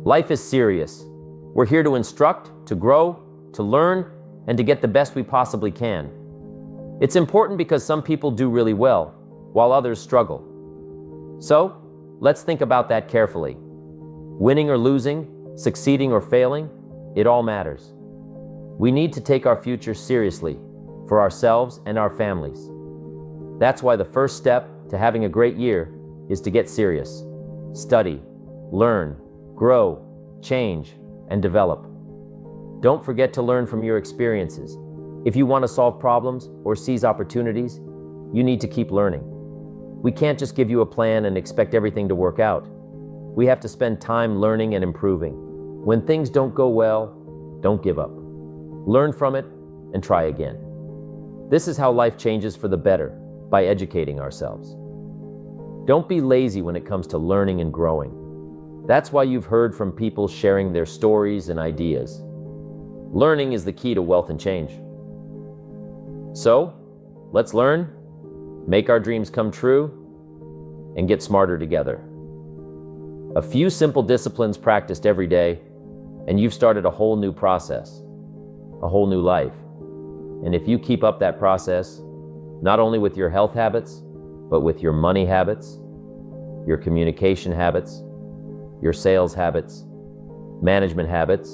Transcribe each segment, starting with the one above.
Life is serious. We're here to instruct, to grow, to learn, and to get the best we possibly can. It's important because some people do really well, while others struggle. So, let's think about that carefully. Winning or losing, succeeding or failing, it all matters. We need to take our future seriously, for ourselves and our families. That's why the first step to having a great year is to get serious. Study, learn, grow, change, and develop. Don't forget to learn from your experiences. If you want to solve problems or seize opportunities, you need to keep learning. We can't just give you a plan and expect everything to work out. We have to spend time learning and improving. When things don't go well, don't give up. Learn from it and try again. This is how life changes for the better, by educating ourselves. Don't be lazy when it comes to learning and growing. That's why you've heard from people sharing their stories and ideas. Learning is the key to wealth and change. So, let's learn, make our dreams come true, and get smarter together. A few simple disciplines practiced every day, and you've started a whole new process, a whole new life. And if you keep up that process, not only with your health habits, but with your money habits, your communication habits, your sales habits, management habits,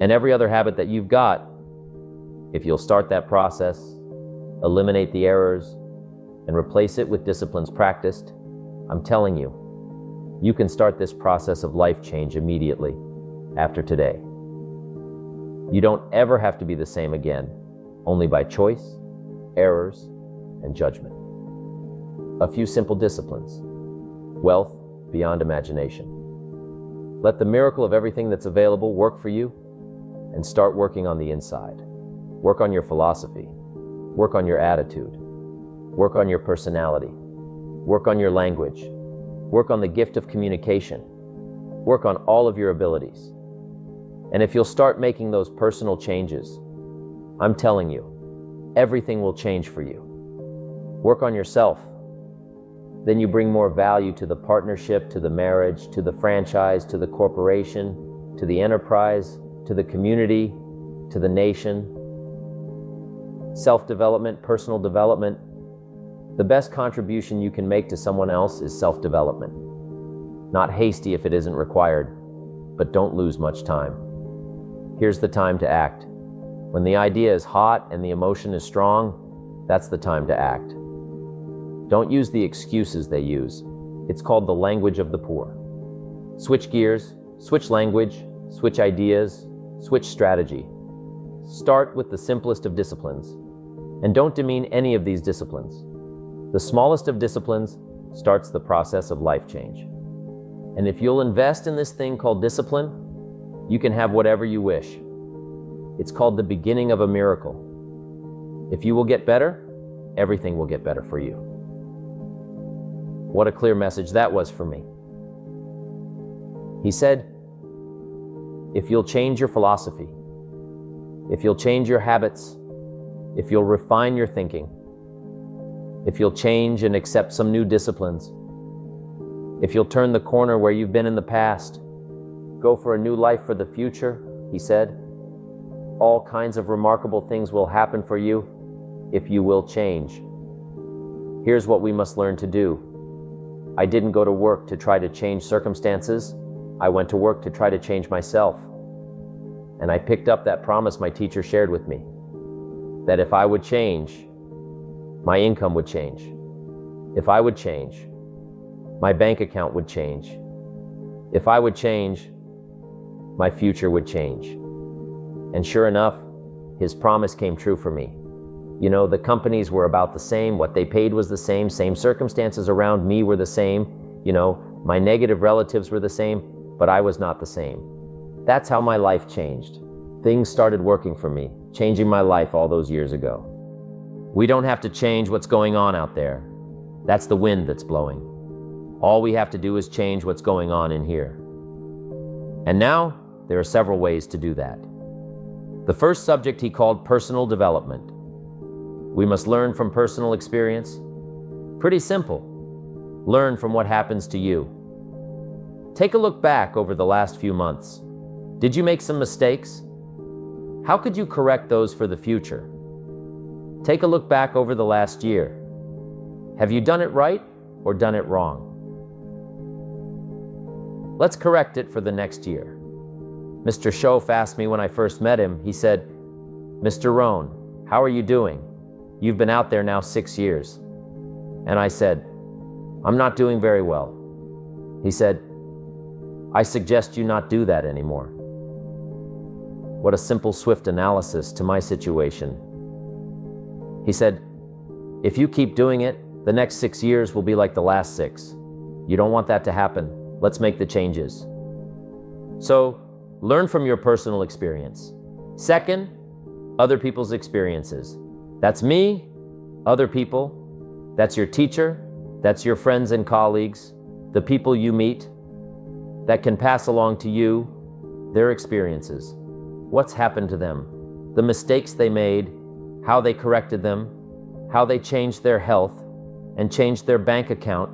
and every other habit that you've got, if you'll start that process, eliminate the errors, and replace it with disciplines practiced, I'm telling you, you can start this process of life change immediately after today. You don't ever have to be the same again, only by choice, errors, and judgment. A few simple disciplines. Wealth beyond imagination. Let the miracle of everything that's available work for you, and start working on the inside. Work on your philosophy. Work on your attitude. Work on your personality. Work on your language. Work on the gift of communication. Work on all of your abilities. And if you'll start making those personal changes, I'm telling you, everything will change for you. Work on yourself. Then you bring more value to the partnership, to the marriage, to the franchise, to the corporation, to the enterprise, to the community, to the nation. Self-development, personal development. The best contribution you can make to someone else is self-development. Not hasty if it isn't required, but don't lose much time. Here's the time to act. When the idea is hot and the emotion is strong, that's the time to act. Don't use the excuses they use. It's called the language of the poor. Switch gears, switch language, switch ideas, switch strategy. Start with the simplest of disciplines. And don't demean any of these disciplines. The smallest of disciplines starts the process of life change. And if you'll invest in this thing called discipline, you can have whatever you wish. It's called the beginning of a miracle. If you will get better, everything will get better for you. What a clear message that was for me. He said, if you'll change your philosophy, if you'll change your habits, if you'll refine your thinking, if you'll change and accept some new disciplines, if you'll turn the corner where you've been in the past, go for a new life for the future, he said, all kinds of remarkable things will happen for you if you will change. Here's what we must learn to do. I didn't go to work to try to change circumstances. I went to work to try to change myself. And I picked up that promise my teacher shared with me, that if I would change, my income would change. If I would change, my bank account would change. If I would change, my future would change. And sure enough, his promise came true for me. You know, the companies were about the same, what they paid was the same circumstances around me were the same, you know, my negative relatives were the same, but I was not the same. That's how my life changed. Things started working for me, changing my life all those years ago. We don't have to change what's going on out there. That's the wind that's blowing. All we have to do is change what's going on in here. And now, there are several ways to do that. The first subject he called personal development. We must learn from personal experience. Pretty simple. Learn from what happens to you. Take a look back over the last few months. Did you make some mistakes? How could you correct those for the future? Take a look back over the last year. Have you done it right or done it wrong? Let's correct it for the next year. Mr. Schoaf asked me when I first met him, he said, "Mr. Rohn, how are you doing? You've been out there now 6 years." And I said, "I'm not doing very well." He said, "I suggest you not do that anymore." What a simple, swift analysis to my situation. He said, "If you keep doing it, the next 6 years will be like the last 6. You don't want that to happen. Let's make the changes." So, learn from your personal experience. Second, other people's experiences. That's me, other people, that's your teacher, that's your friends and colleagues, the people you meet that can pass along to you their experiences. What's happened to them, the mistakes they made, how they corrected them, how they changed their health and changed their bank account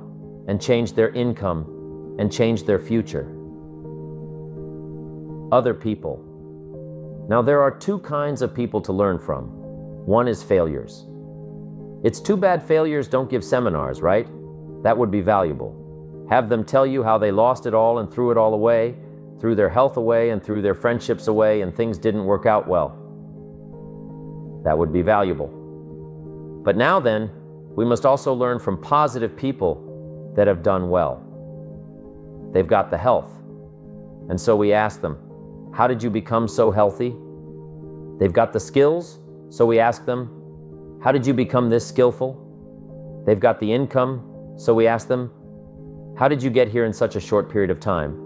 and changed their income and changed their future. Other people. Now there are 2 kinds of people to learn from. One is failures. It's too bad failures don't give seminars, right? That would be valuable. Have them tell you how they lost it all and threw it all away, threw their health away and threw their friendships away and things didn't work out well. That would be valuable. But now then, we must also learn from positive people that have done well. They've got the health. And so we ask them, how did you become so healthy? They've got the skills, so we ask them, how did you become this skillful? They've got the income, so we ask them, how did you get here in such a short period of time?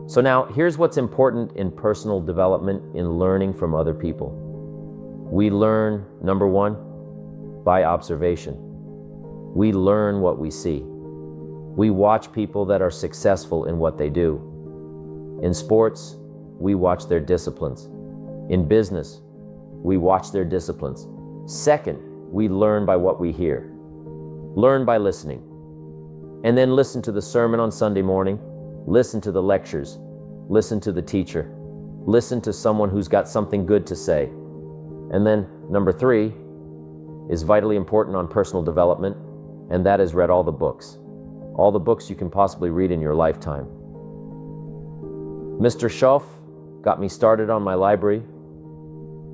So now, here's what's important in personal development, in learning from other people. We learn, number 1, by observation. We learn what we see. We watch people that are successful in what they do. In sports, we watch their disciplines. In business, we watch their disciplines. Second, we learn by what we hear. Learn by listening. And then listen to the sermon on Sunday morning. Listen to the lectures. Listen to the teacher. Listen to someone who's got something good to say. And then, number 3, is vitally important on personal development, and that is read all the books. All the books you can possibly read in your lifetime. Mr. Schoaf got me started on my library.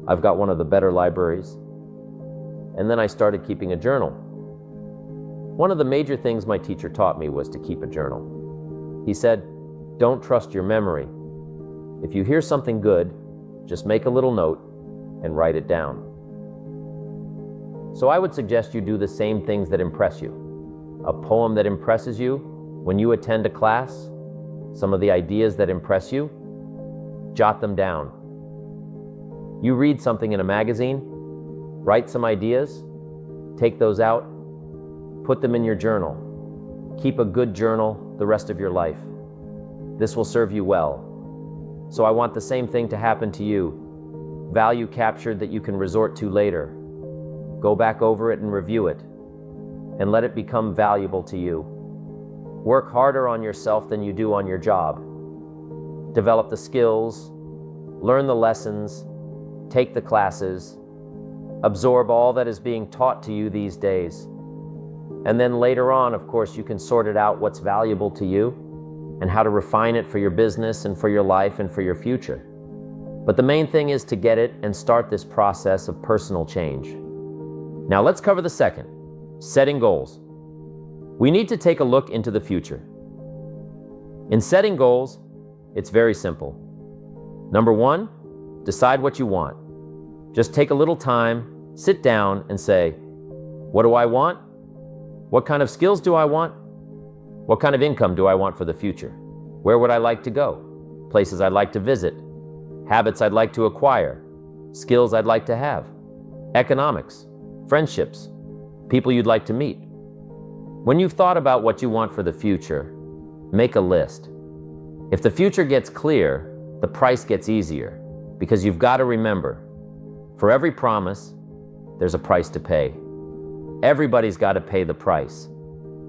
I've got one of the better libraries. And then I started keeping a journal. One of the major things my teacher taught me was to keep a journal. He said, don't trust your memory. If you hear something good, just make a little note and write it down. So I would suggest you do the same things that impress you. A poem that impresses you when you attend a class, some of the ideas that impress you, jot them down. You read something in a magazine, write some ideas, take those out, put them in your journal. Keep a good journal the rest of your life. This will serve you well. So I want the same thing to happen to you. Value captured that you can resort to later. Go back over it and review it, and let it become valuable to you. Work harder on yourself than you do on your job. Develop the skills, learn the lessons, take the classes, absorb all that is being taught to you these days. And then later on, of course, you can sort it out what's valuable to you and how to refine it for your business and for your life and for your future. But the main thing is to get it and start this process of personal change. Now let's cover the second, setting goals. We need to take a look into the future. In setting goals, it's very simple. Number 1, decide what you want. Just take a little time, sit down and say, what do I want? What kind of skills do I want? What kind of income do I want for the future? Where would I like to go? Places I'd like to visit? Habits I'd like to acquire? Skills I'd like to have? Economics? Friendships? People you'd like to meet? When you've thought about what you want for the future, make a list. If the future gets clear, the price gets easier, because you've got to remember, for every promise, there's a price to pay. Everybody's got to pay the price.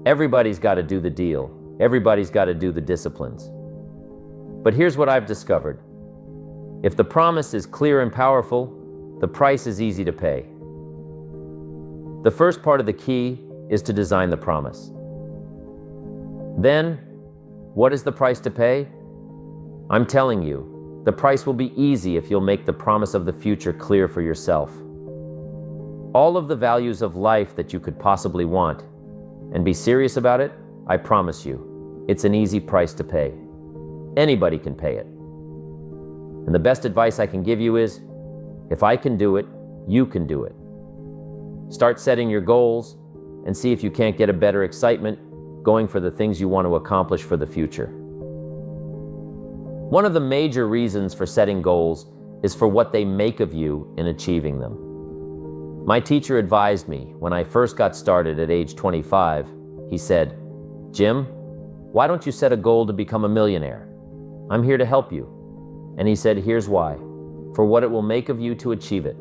Everybody's got to do the deal. Everybody's got to do the disciplines. But here's what I've discovered. If the promise is clear and powerful, the price is easy to pay. The first part of the key is to design the promise. Then, what is the price to pay? I'm telling you, the price will be easy if you'll make the promise of the future clear for yourself. All of the values of life that you could possibly want, and be serious about it, I promise you, it's an easy price to pay. Anybody can pay it. And the best advice I can give you is, if I can do it, you can do it. Start setting your goals and see if you can't get a better excitement going for the things you want to accomplish for the future. One of the major reasons for setting goals is for what they make of you in achieving them. My teacher advised me when I first got started at age 25. He said, "Jim, why don't you set a goal to become a millionaire? I'm here to help you." And he said, "Here's why. For what it will make of you to achieve it.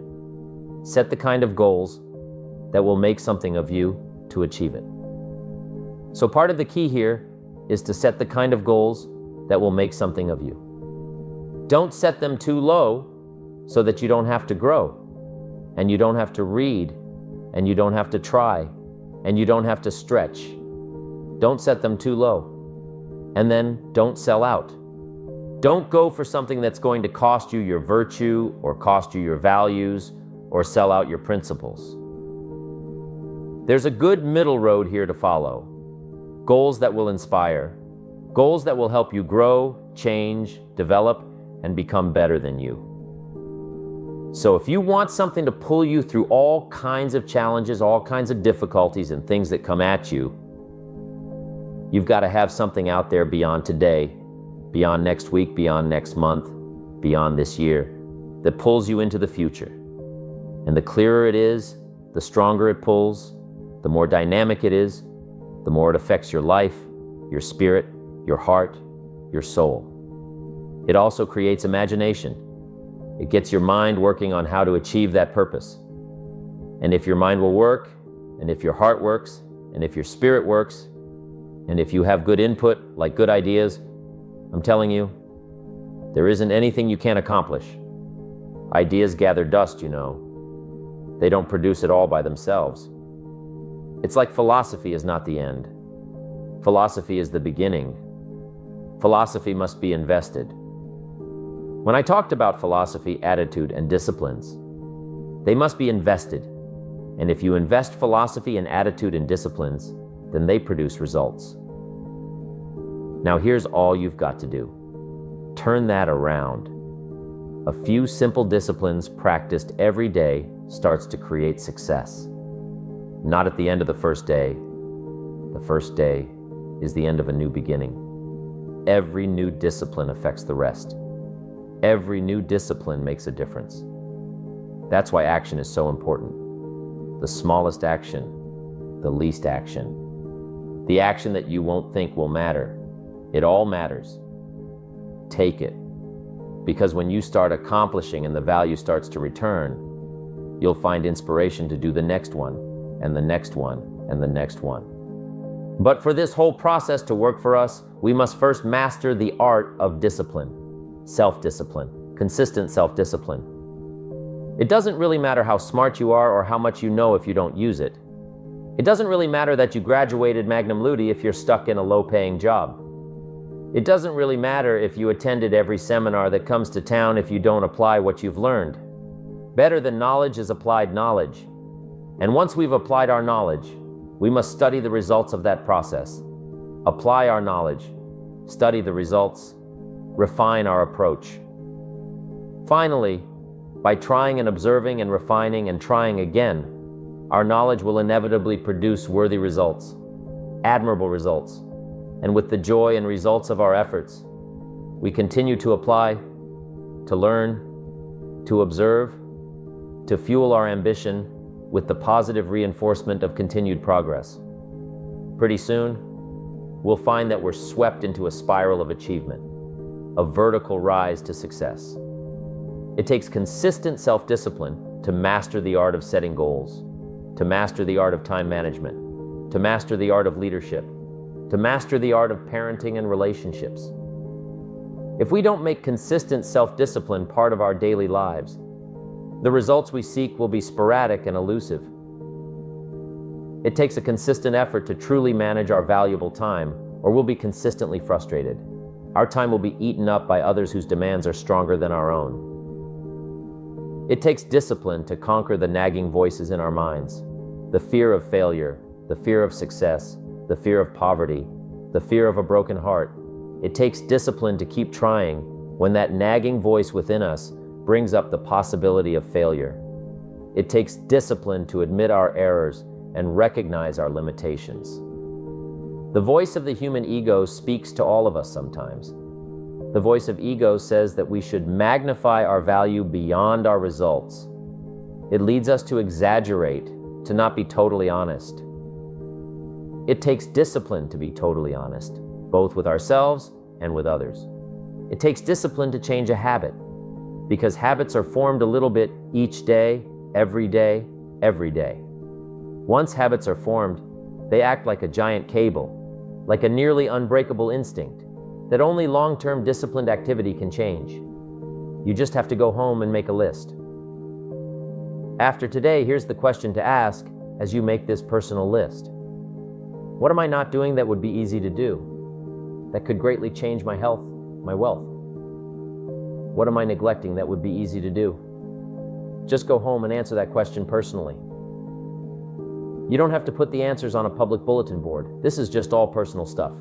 Set the kind of goals that will make something of you to achieve it." So part of the key here is to set the kind of goals that will make something of you. Don't set them too low so that you don't have to grow, and you don't have to read, and you don't have to try, and you don't have to stretch. Don't set them too low. And then don't sell out. Don't go for something that's going to cost you your virtue or cost you your values or sell out your principles. There's a good middle road here to follow. Goals that will inspire. Goals that will help you grow, change, develop, and become better than you. So if you want something to pull you through all kinds of challenges, all kinds of difficulties and things that come at you, you've got to have something out there beyond today, beyond next week, beyond next month, beyond this year, that pulls you into the future. And the clearer it is, the stronger it pulls, the more dynamic it is, the more it affects your life, your spirit, your heart, your soul. It also creates imagination. It gets your mind working on how to achieve that purpose. And if your mind will work, and if your heart works, and if your spirit works, and if you have good input, like good ideas, I'm telling you, there isn't anything you can't accomplish. Ideas gather dust, you know. They don't produce it all by themselves. It's like philosophy is not the end. Philosophy is the beginning. Philosophy must be invested. When I talked about philosophy, attitude, and disciplines, they must be invested. And if you invest philosophy and attitude and disciplines, then they produce results. Now here's all you've got to do. Turn that around. A few simple disciplines practiced every day starts to create success. Not at the end of the first day. The first day is the end of a new beginning. Every new discipline affects the rest. Every new discipline makes a difference. That's why action is so important. The smallest action, the least action. The action that you won't think will matter. It all matters. Take it. Because when you start accomplishing and the value starts to return, you'll find inspiration to do the next one, and the next one, and the next one. But for this whole process to work for us, we must first master the art of discipline, self-discipline, consistent self-discipline. It doesn't really matter how smart you are or how much you know if you don't use it. It doesn't really matter that you graduated Magnum Ludi if you're stuck in a low-paying job. It doesn't really matter if you attended every seminar that comes to town if you don't apply what you've learned. Better than knowledge is applied knowledge. And once we've applied our knowledge, we must study the results of that process. Apply our knowledge, study the results, refine our approach. Finally, by trying and observing and refining and trying again, our knowledge will inevitably produce worthy results, admirable results. And with the joy and results of our efforts, we continue to apply, to learn, to observe, to fuel our ambition with the positive reinforcement of continued progress. Pretty soon, we'll find that we're swept into a spiral of achievement, a vertical rise to success. It takes consistent self-discipline to master the art of setting goals, to master the art of time management, to master the art of leadership, to master the art of parenting and relationships. If we don't make consistent self-discipline part of our daily lives, the results we seek will be sporadic and elusive. It takes a consistent effort to truly manage our valuable time, or we'll be consistently frustrated. Our time will be eaten up by others whose demands are stronger than our own. It takes discipline to conquer the nagging voices in our minds, the fear of failure, the fear of success, the fear of poverty, the fear of a broken heart. It takes discipline to keep trying when that nagging voice within us brings up the possibility of failure. It takes discipline to admit our errors and recognize our limitations. The voice of the human ego speaks to all of us sometimes. The voice of ego says that we should magnify our value beyond our results. It leads us to exaggerate, to not be totally honest. It takes discipline to be totally honest, both with ourselves and with others. It takes discipline to change a habit, because habits are formed a little bit each day, every day, every day. Once habits are formed, they act like a giant cable, like a nearly unbreakable instinct that only long-term disciplined activity can change. You just have to go home and make a list. After today, here's the question to ask as you make this personal list. What am I not doing that would be easy to do, that could greatly change my health, my wealth? What am I neglecting that would be easy to do? Just go home and answer that question personally. You don't have to put the answers on a public bulletin board. This is just all personal stuff.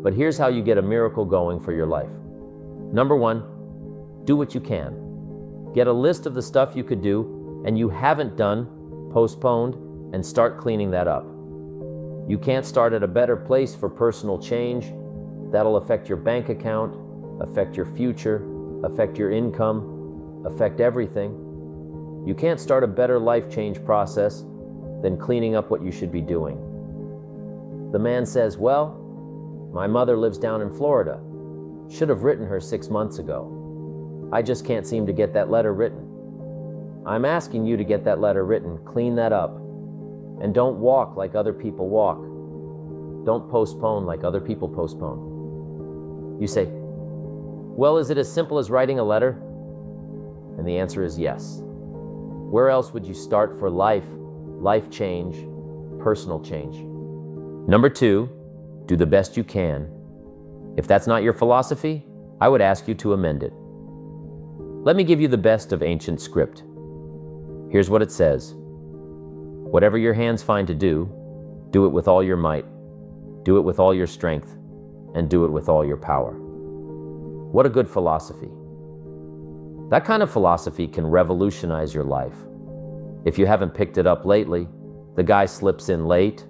But here's how you get a miracle going for your life. Number one, do what you can. Get a list of the stuff you could do and you haven't done, postponed, and start cleaning that up. You can't start at a better place for personal change. That'll affect your bank account, affect your future, affect your income, affect everything. You can't start a better life change process than cleaning up what you should be doing. The man says, well, my mother lives down in Florida. Should have written her 6 months ago. I just can't seem to get that letter written. I'm asking you to get that letter written, clean that up, and don't walk like other people walk. Don't postpone like other people postpone. You say, well, is it as simple as writing a letter? And the answer is yes. Where else would you start for life change, personal change? Number two, do the best you can. If that's not your philosophy, I would ask you to amend it. Let me give you the best of ancient script. Here's what it says. Whatever your hands find to do it with all your might, do it with all your strength, and do it with all your power. What a good philosophy. That kind of philosophy can revolutionize your life. If you haven't picked it up lately, the guy slips in late,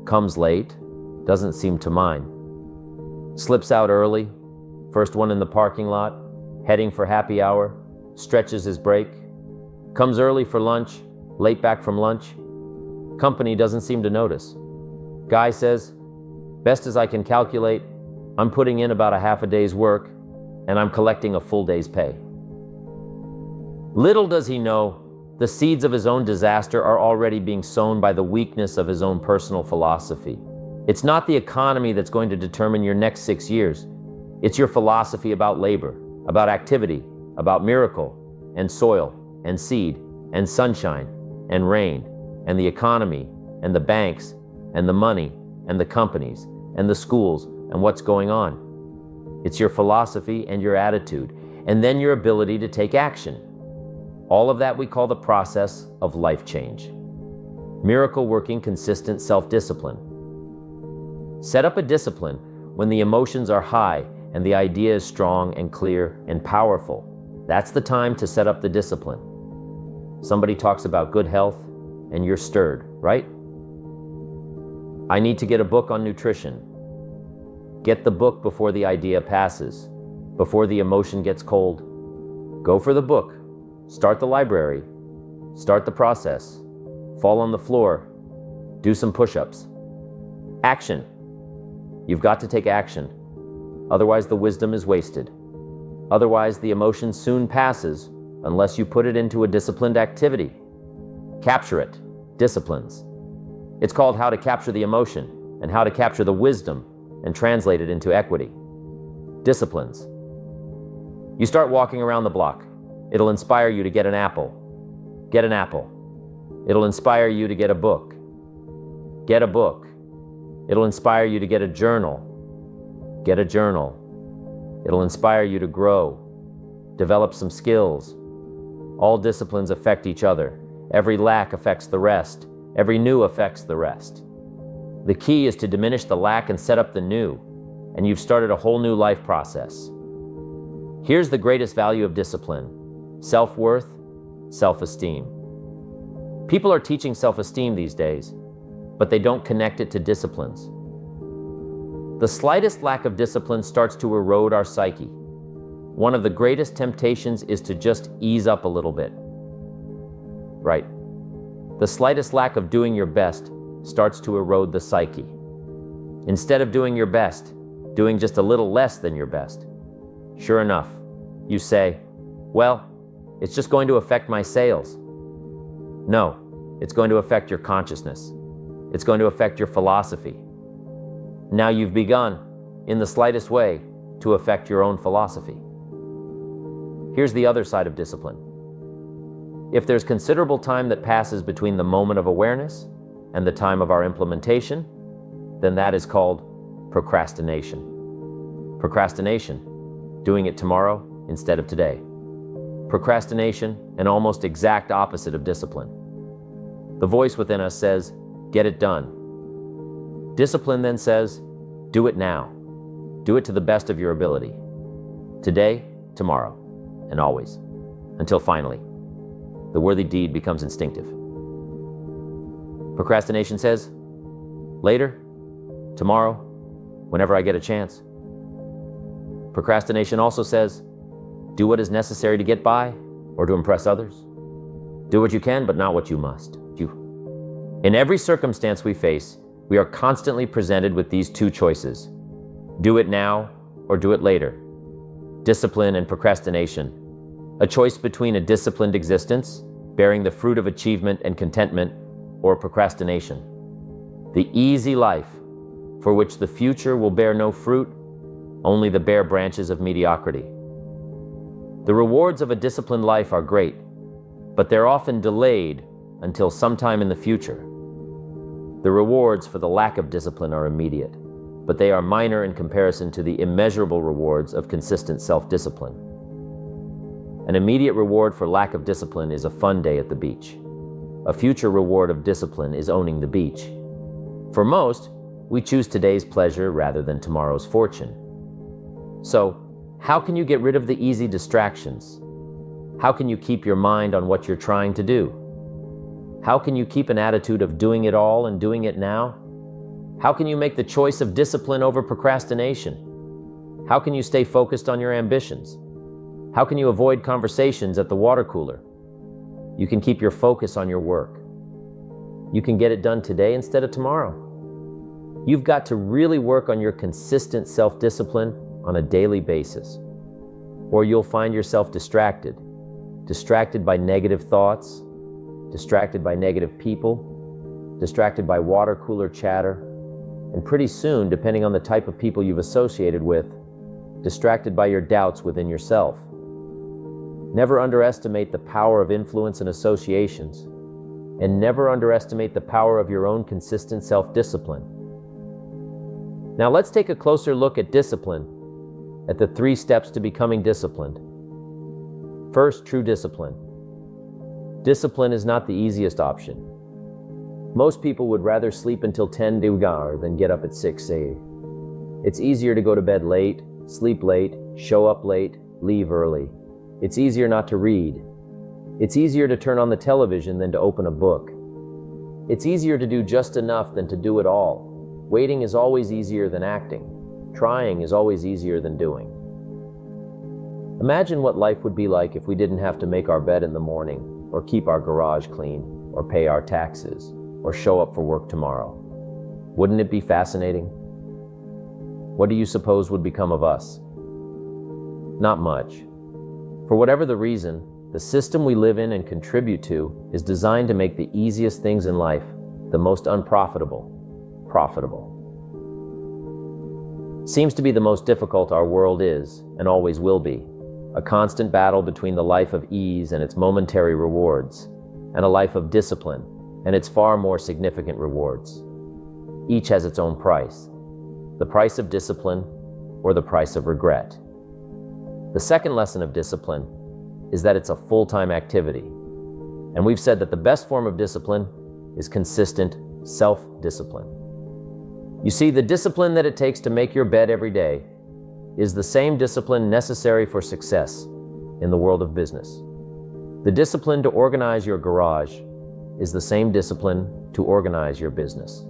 comes late, doesn't seem to mind. Slips out early, first one in the parking lot, heading for happy hour, stretches his break, comes early for lunch, late back from lunch. Company doesn't seem to notice. Guy says, best as I can calculate, I'm putting in about a half a day's work, and I'm collecting a full day's pay. Little does he know, the seeds of his own disaster are already being sown by the weakness of his own personal philosophy. It's not the economy that's going to determine your next 6 years. It's your philosophy about labor, about activity, about miracle, and soil, and seed, and sunshine, and rain, and the economy, and the banks, and the money, and the companies, and the schools, and what's going on. It's your philosophy and your attitude, and then your ability to take action. All of that we call the process of life change. Miracle-working, consistent self-discipline. Set up a discipline when the emotions are high and the idea is strong and clear and powerful. That's the time to set up the discipline. Somebody talks about good health and you're stirred, right? I need to get a book on nutrition. Get the book before the idea passes, before the emotion gets cold. Go for the book. Start the library. Start the process. Fall on the floor. Do some push-ups. Action. You've got to take action. Otherwise, the wisdom is wasted. Otherwise, the emotion soon passes unless you put it into a disciplined activity. Capture it. Disciplines. It's called How to Capture the Emotion and How to Capture the Wisdom and translate it into equity. Disciplines. You start walking around the block. It'll inspire you to get an apple. Get an apple. It'll inspire you to get a book. Get a book. It'll inspire you to get a journal. Get a journal. It'll inspire you to grow, develop some skills. All disciplines affect each other. Every lack affects the rest. Every new affects the rest. The key is to diminish the lack and set up the new, and you've started a whole new life process. Here's the greatest value of discipline: self-worth, self-esteem. People are teaching self-esteem these days, but they don't connect it to disciplines. The slightest lack of discipline starts to erode our psyche. One of the greatest temptations is to just ease up a little bit. Right. The slightest lack of doing your best starts to erode the psyche. Instead of doing your best, doing just a little less than your best. Sure enough, you say, well, it's just going to affect my sales. No, it's going to affect your consciousness. It's going to affect your philosophy. Now you've begun, in the slightest way, to affect your own philosophy. Here's the other side of discipline. If there's considerable time that passes between the moment of awareness and the time of our implementation, then that is called procrastination. Procrastination, doing it tomorrow instead of today. Procrastination, an almost exact opposite of discipline. The voice within us says, get it done. Discipline then says, do it now. Do it to the best of your ability. Today, tomorrow, and always. Until finally, the worthy deed becomes instinctive. Procrastination says, later, tomorrow, whenever I get a chance. Procrastination also says, do what is necessary to get by or to impress others. Do what you can, but not what you must. In every circumstance we face, we are constantly presented with these two choices. Do it now or do it later. Discipline and procrastination. A choice between a disciplined existence, bearing the fruit of achievement and contentment, or procrastination. The easy life, for which the future will bear no fruit, only the bare branches of mediocrity. The rewards of a disciplined life are great, but they're often delayed until sometime in the future. The rewards for the lack of discipline are immediate, but they are minor in comparison to the immeasurable rewards of consistent self-discipline. An immediate reward for lack of discipline is a fun day at the beach. A future reward of discipline is owning the beach. For most, we choose today's pleasure rather than tomorrow's fortune. So, how can you get rid of the easy distractions? How can you keep your mind on what you're trying to do? How can you keep an attitude of doing it all and doing it now? How can you make the choice of discipline over procrastination? How can you stay focused on your ambitions? How can you avoid conversations at the water cooler? You can keep your focus on your work. You can get it done today instead of tomorrow. You've got to really work on your consistent self-discipline on a daily basis, or you'll find yourself distracted by negative thoughts, distracted by negative people, distracted by water cooler chatter, and pretty soon, depending on the type of people you've associated with, distracted by your doubts within yourself. Never underestimate the power of influence and associations, and never underestimate the power of your own consistent self-discipline. Now let's take a closer look at discipline, at the 3 steps to becoming disciplined. First, true discipline. Discipline is not the easiest option. Most people would rather sleep until 10 than get up at 6 a.m. It's easier to go to bed late, sleep late, show up late, leave early. It's easier not to read. It's easier to turn on the television than to open a book. It's easier to do just enough than to do it all. Waiting is always easier than acting. Trying is always easier than doing. Imagine what life would be like if we didn't have to make our bed in the morning, or keep our garage clean, or pay our taxes, or show up for work tomorrow. Wouldn't it be fascinating? What do you suppose would become of us? Not much. For whatever the reason, the system we live in and contribute to is designed to make the easiest things in life the most unprofitable, profitable. seems to be the most difficult our world is, and always will be. A constant battle between the life of ease and its momentary rewards, and a life of discipline and its far more significant rewards. Each has its own price. The price of discipline or the price of regret. The second lesson of discipline is that it's a full-time activity. And we've said that the best form of discipline is consistent self-discipline. You see, the discipline that it takes to make your bed every day is the same discipline necessary for success in the world of business. The discipline to organize your garage is the same discipline to organize your business.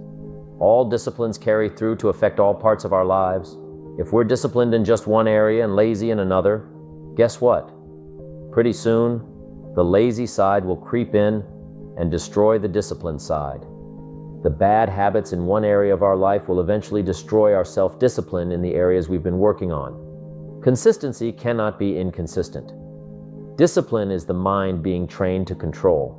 All disciplines carry through to affect all parts of our lives. If we're disciplined in just one area and lazy in another, guess what? Pretty soon, the lazy side will creep in and destroy the disciplined side. The bad habits in one area of our life will eventually destroy our self-discipline in the areas we've been working on. Consistency cannot be inconsistent. Discipline is the mind being trained to control.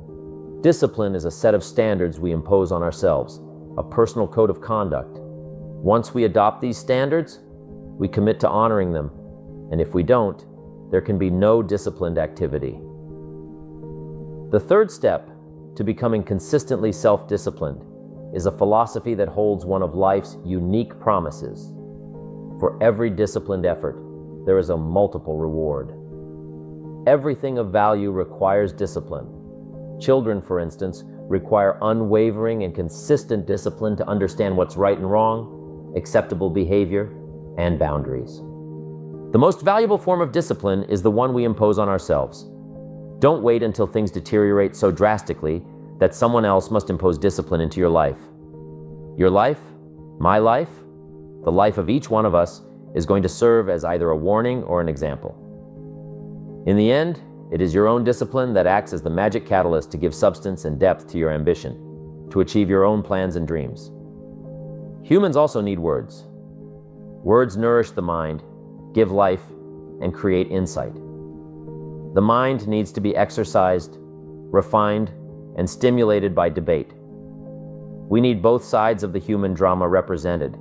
Discipline is a set of standards we impose on ourselves, a personal code of conduct. Once we adopt these standards, we commit to honoring them, and if we don't, there can be no disciplined activity. The third step to becoming consistently self-disciplined is a philosophy that holds one of life's unique promises. For every disciplined effort, there is a multiple reward. Everything of value requires discipline. Children, for instance, require unwavering and consistent discipline to understand what's right and wrong, acceptable behavior, and boundaries. The most valuable form of discipline is the one we impose on ourselves. Don't wait until things deteriorate so drastically that someone else must impose discipline into your life. Your life, my life, the life of each one of us is going to serve as either a warning or an example. In the end, it is your own discipline that acts as the magic catalyst to give substance and depth to your ambition, to achieve your own plans and dreams. Humans also need words. Words nourish the mind, give life, and create insight. The mind needs to be exercised, refined, and stimulated by debate. We need both sides of the human drama represented.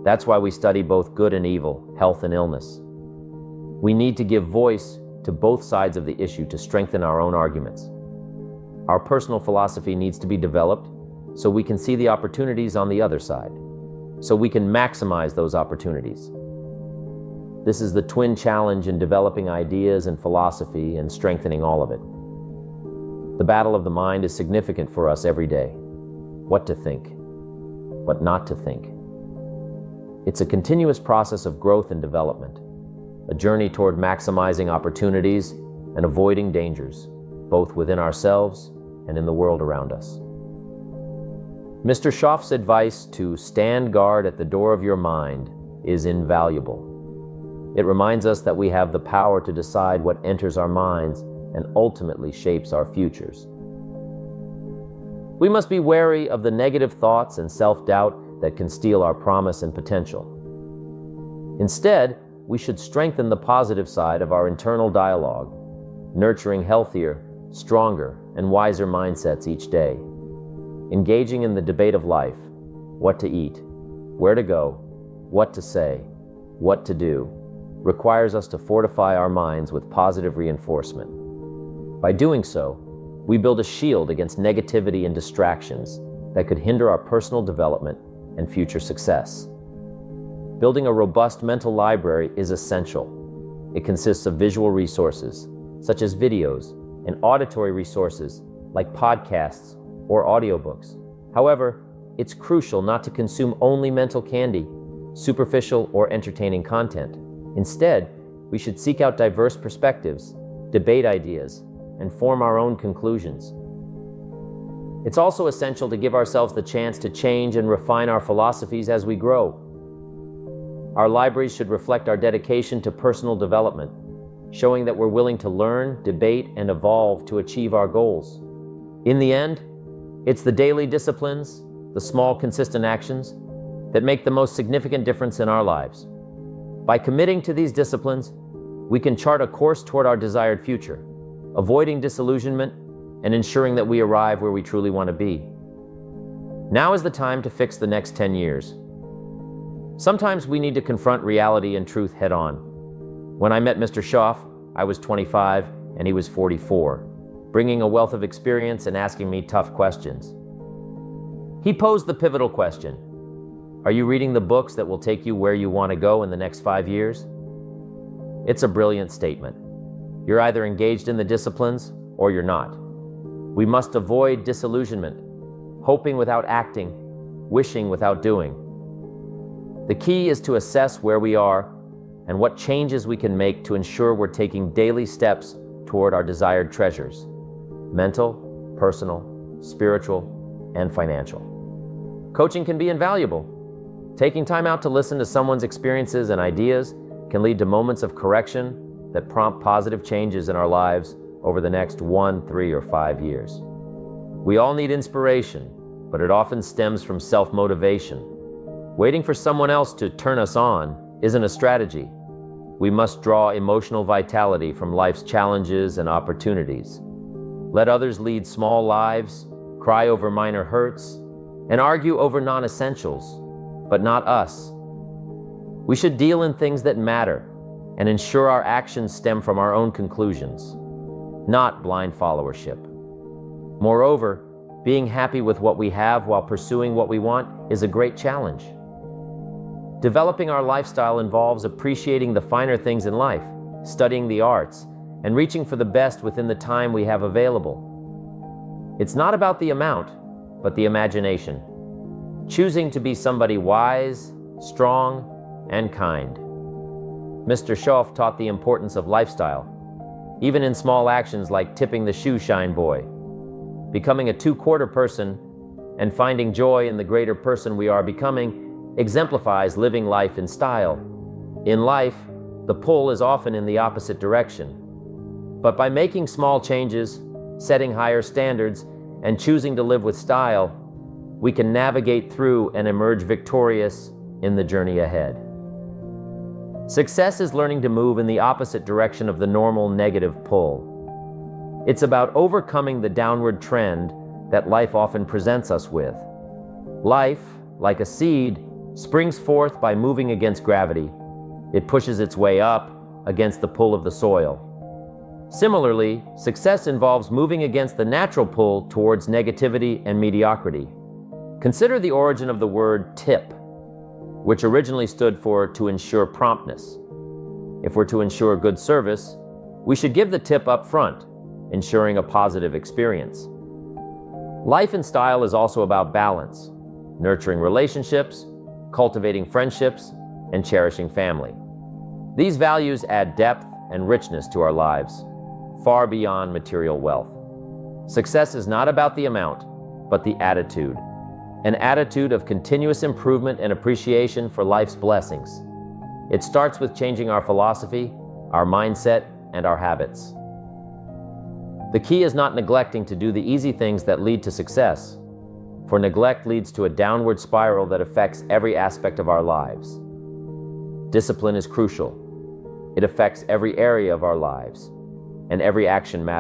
That's why we study both good and evil, health and illness. We need to give voice to both sides of the issue to strengthen our own arguments. Our personal philosophy needs to be developed so we can see the opportunities on the other side, so we can maximize those opportunities. This is the twin challenge in developing ideas and philosophy and strengthening all of it. The battle of the mind is significant for us every day. What to think, what not to think. It's a continuous process of growth and development, a journey toward maximizing opportunities and avoiding dangers, both within ourselves and in the world around us. Mr. Schaff's advice to stand guard at the door of your mind is invaluable. It reminds us that we have the power to decide what enters our minds and ultimately shapes our futures. We must be wary of the negative thoughts and self-doubt that can steal our promise and potential. Instead, we should strengthen the positive side of our internal dialogue, nurturing healthier, stronger, and wiser mindsets each day. Engaging in the debate of life, what to eat, where to go, what to say, what to do, requires us to fortify our minds with positive reinforcement. By doing so, we build a shield against negativity and distractions that could hinder our personal development and future success. Building a robust mental library is essential. It consists of visual resources, such as videos, and auditory resources, like podcasts or audiobooks. However, it's crucial not to consume only mental candy, superficial or entertaining content. Instead, we should seek out diverse perspectives, debate ideas, and form our own conclusions. It's also essential to give ourselves the chance to change and refine our philosophies as we grow. Our libraries should reflect our dedication to personal development, showing that we're willing to learn, debate, and evolve to achieve our goals. In the end, it's the daily disciplines, the small, consistent actions, that make the most significant difference in our lives. By committing to these disciplines, we can chart a course toward our desired future, avoiding disillusionment and ensuring that we arrive where we truly want to be. Now is the time to fix the next 10 years. Sometimes we need to confront reality and truth head on. When I met Mr. Schoff, I was 25 and he was 44, bringing a wealth of experience and asking me tough questions. He posed the pivotal question: are you reading the books that will take you where you want to go in the next 5 years? It's a brilliant statement. You're either engaged in the disciplines or you're not. We must avoid disillusionment, hoping without acting, wishing without doing. The key is to assess where we are and what changes we can make to ensure we're taking daily steps toward our desired treasures: mental, personal, spiritual, and financial. Coaching can be invaluable. Taking time out to listen to someone's experiences and ideas can lead to moments of correction that prompt positive changes in our lives over the next 1, 3, or 5 years. We all need inspiration, but it often stems from self-motivation. Waiting for someone else to turn us on isn't a strategy. We must draw emotional vitality from life's challenges and opportunities. Let others lead small lives, cry over minor hurts, and argue over non-essentials, but not us. We should deal in things that matter and ensure our actions stem from our own conclusions, not blind followership. Moreover, being happy with what we have while pursuing what we want is a great challenge. Developing our lifestyle involves appreciating the finer things in life, studying the arts, and reaching for the best within the time we have available. It's not about the amount, but the imagination. Choosing to be somebody wise, strong, and kind. Mr. Schoff taught the importance of lifestyle, even in small actions like tipping the shoe shine boy. Becoming a two-quarter person and finding joy in the greater person we are becoming exemplifies living life in style. In life, the pull is often in the opposite direction. But by making small changes, setting higher standards, and choosing to live with style, we can navigate through and emerge victorious in the journey ahead. Success is learning to move in the opposite direction of the normal negative pull. It's about overcoming the downward trend that life often presents us with. Life, like a seed, springs forth by moving against gravity. It pushes its way up against the pull of the soil. Similarly, success involves moving against the natural pull towards negativity and mediocrity. Consider the origin of the word tip, which originally stood for to ensure promptness. If we're to ensure good service, we should give the tip up front, ensuring a positive experience. Life and style is also about balance, nurturing relationships, cultivating friendships, and cherishing family. These values add depth and richness to our lives, far beyond material wealth. Success is not about the amount, but the attitude. An attitude of continuous improvement and appreciation for life's blessings. It starts with changing our philosophy, our mindset, and our habits. The key is not neglecting to do the easy things that lead to success, for neglect leads to a downward spiral that affects every aspect of our lives. Discipline is crucial. It affects every area of our lives, and every action matters.